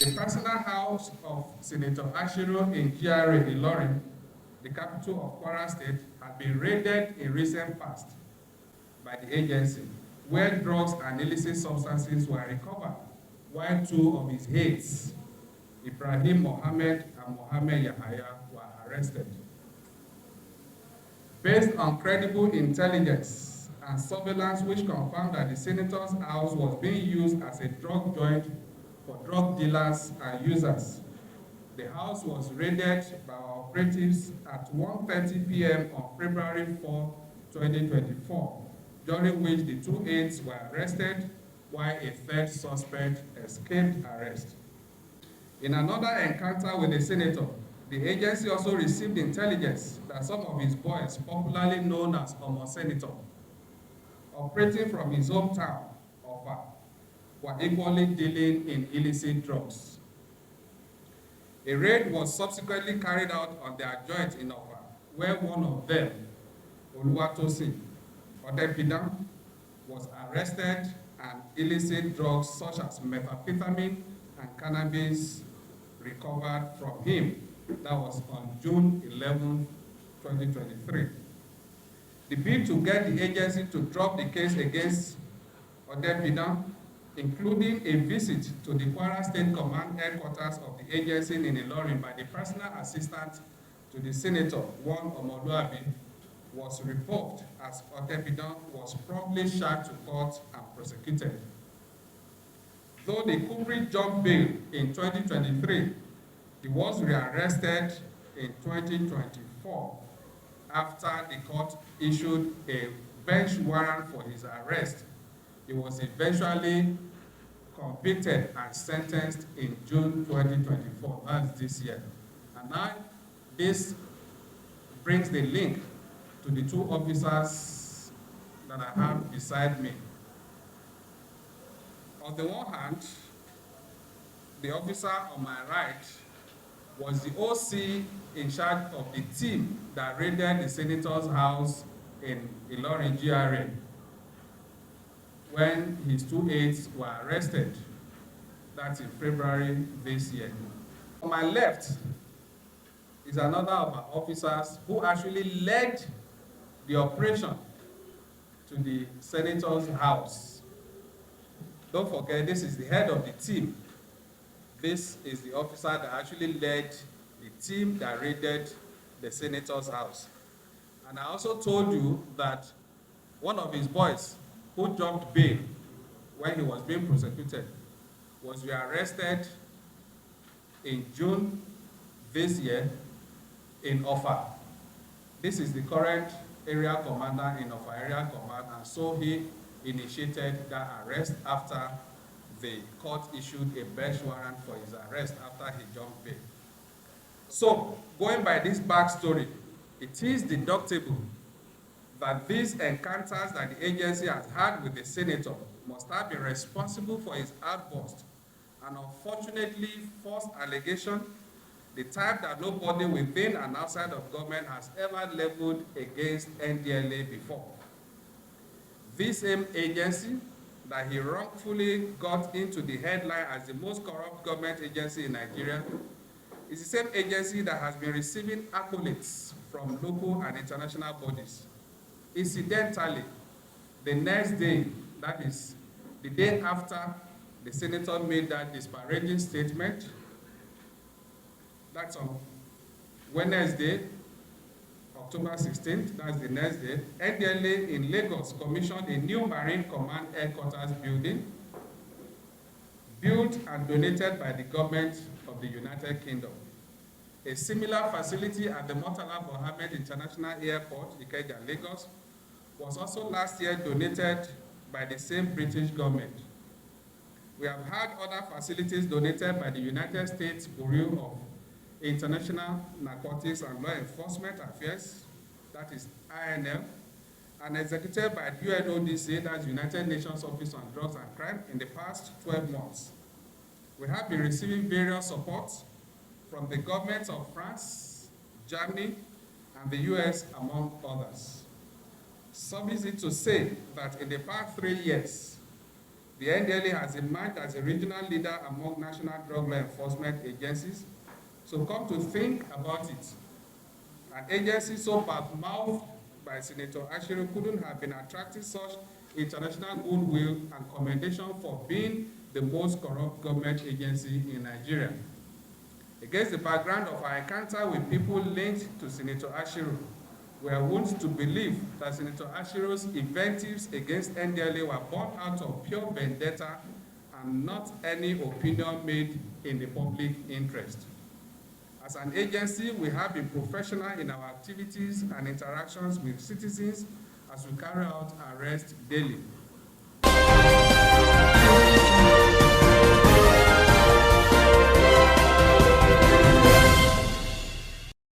The personal house of Senator Ashiru in GRA Ilorin, the capital of Kwara State, had been raided in recent past by the agency, where drugs and illicit substances were recovered, while two of his aides, Ibrahim Mohammed and Mohammed Yahaya, were arrested. Based on credible intelligence and surveillance which confirmed that the senator's house was being used as a drug joint for drug dealers and users, the house was raided by our operatives at 1:30 p.m. on February 4, 2024, during which the two aides were arrested while a third suspect escaped arrest. In another encounter with the senator, the agency also received intelligence that some of his boys, popularly known as Omo Senator, operating from his hometown, Ofa, were equally dealing in illicit drugs. A raid was subsequently carried out on their joint in Ofa, where one of them, Oluwatosin Odepidan, was arrested and illicit drugs such as methamphetamine and cannabis recovered from him. That was on June 11, 2023. The bid to get the agency to drop the case against Odepidan, including a visit to the Kwara State Command headquarters of the agency in Ilorin by the personal assistant to the senator, one Omoluabi, was revoked as Odepidan was promptly charged to court and prosecuted. Though the Kubri jumped bail in 2023, he was rearrested in 2024 after the court issued a bench warrant for his arrest. He was eventually convicted and sentenced in June 2024, that's this year. And now this brings the link to the two officers that I have beside me. On the one hand, the officer on my right was the OC in charge of the team that raided the senator's house in Ilorin GRA when his two aides were arrested. That's in February this year. On my left is another of our officers who actually led the operation to the senator's house. Don't forget, this is the head of the team. This is the officer that actually led the team that raided the senator's house. And I also told you that one of his boys who jumped bail when he was being prosecuted was rearrested in June this year in Ofa. This is the current area commander in Ofa Area Command, and so he initiated that arrest after the court issued a bench warrant for his arrest after he jumped bail. So, going by this backstory, it is deductible that these encounters that the agency has had with the senator must have been responsible for his outburst, and unfortunately false allegation, the type that nobody within and outside of government has ever leveled against NDLEA before. This same agency that he wrongfully got into the headline as the most corrupt government agency in Nigeria is the same agency that has been receiving accolades from local and international bodies. Incidentally, the next day, that is the day after the senator made that disparaging statement, that's on Wednesday, October 16th, that's the next day, NDLEA in Lagos commissioned a new Marine Command headquarters building built and donated by the government of the United Kingdom. A similar facility at the Murtala Mohammed International Airport, Ikeja, Lagos, was also last year donated by the same British government. We have had other facilities donated by the United States Bureau of International Narcotics and Law Enforcement Affairs, that is INL, and executed by UNODC, that's United Nations Office on Drugs and Crime, in the past 12 months. We have been receiving various supports from the governments of France, Germany, and the US, among others. Suffice it to say that in the past 3 years, The NDLEA has emerged as a regional leader among national drug law enforcement agencies. So come to think about it, an agency so bad-mouthed by Senator Ashiru couldn't have been attracting such international goodwill and commendation for being the most corrupt government agency in Nigeria. Against the background of our encounter with people linked to Senator Ashiru, we are wont to believe that Senator Ashiru's invectives against NDLEA were born out of pure vendetta and not any opinion made in the public interest. As an agency, we have been professional in our activities and interactions with citizens as we carry out arrests daily.